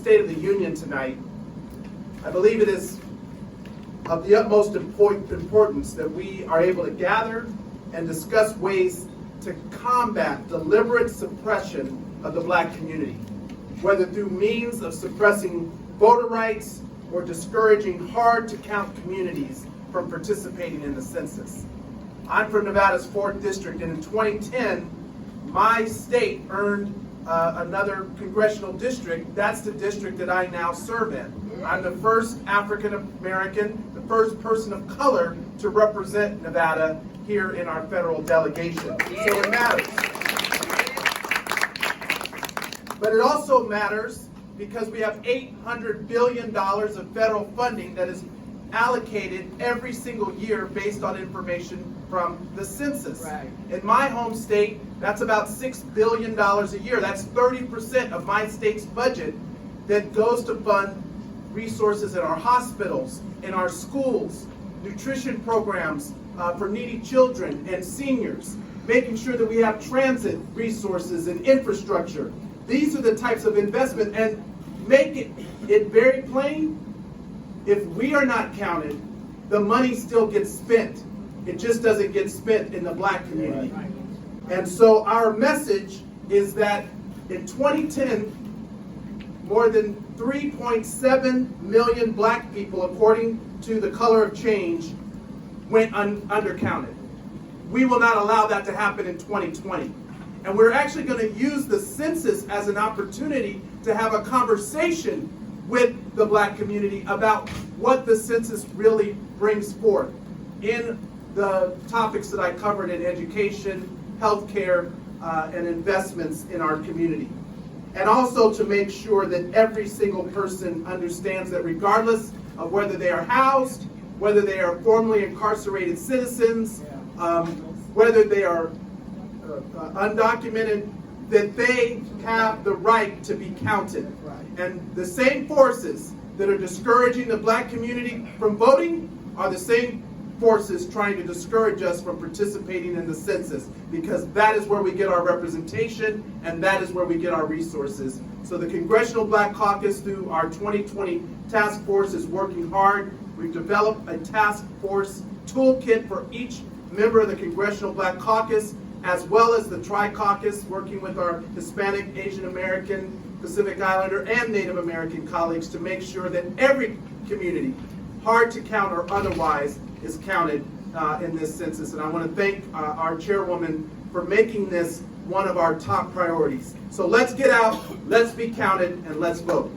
State of the Union tonight, I believe it is of the utmost importance that we are able to gather and discuss ways to combat deliberate suppression of the black community, whether through means of suppressing voter rights or discouraging hard-to-count communities from participating in the census. I'm from Nevada's 4th District, and in 2010, my state earned another congressional district. That's the district that I now serve in. I'm the first African American, the first person of color to represent Nevada here in our federal delegation. So it matters. But it also matters because we have $800 billion of federal funding that is allocated every single year based on information from the census. Right. In my home state, that's about $6 billion a year. That's 30% of my state's budget that goes to fund resources in our hospitals, in our schools, nutrition programs for needy children and seniors, making sure that we have transit resources and infrastructure. These are the types of investment, and make it very plain, if we are not counted, the money still gets spent. It just doesn't get spent in the black community. And so our message is that in 2010, more than 3.7 million black people, according to the Color of Change, went undercounted. We will not allow that to happen in 2020. And we're actually going to use the census as an opportunity to have a conversation with the black community about what the census really brings forth in the topics that I covered in education, healthcare, and investments in our community. And also to make sure that every single person understands that regardless of whether they are housed, whether they are formerly incarcerated citizens, whether they are undocumented, that they have the right to be counted. And the same forces that are discouraging the black community from voting are the same forces trying to discourage us from participating in the census, because that is where we get our representation and that is where we get our resources. So the Congressional Black Caucus, through our 2020 task force, is working hard. We've developed a task force toolkit for each member of the Congressional Black Caucus, as well as the Tri-Caucus, working with our Hispanic, Asian American, Pacific Islander, and Native American colleagues to make sure that every community, hard to count or otherwise, is counted in this census. And I want to thank our chairwoman for making this one of our top priorities. So let's get out, let's be counted, and let's vote.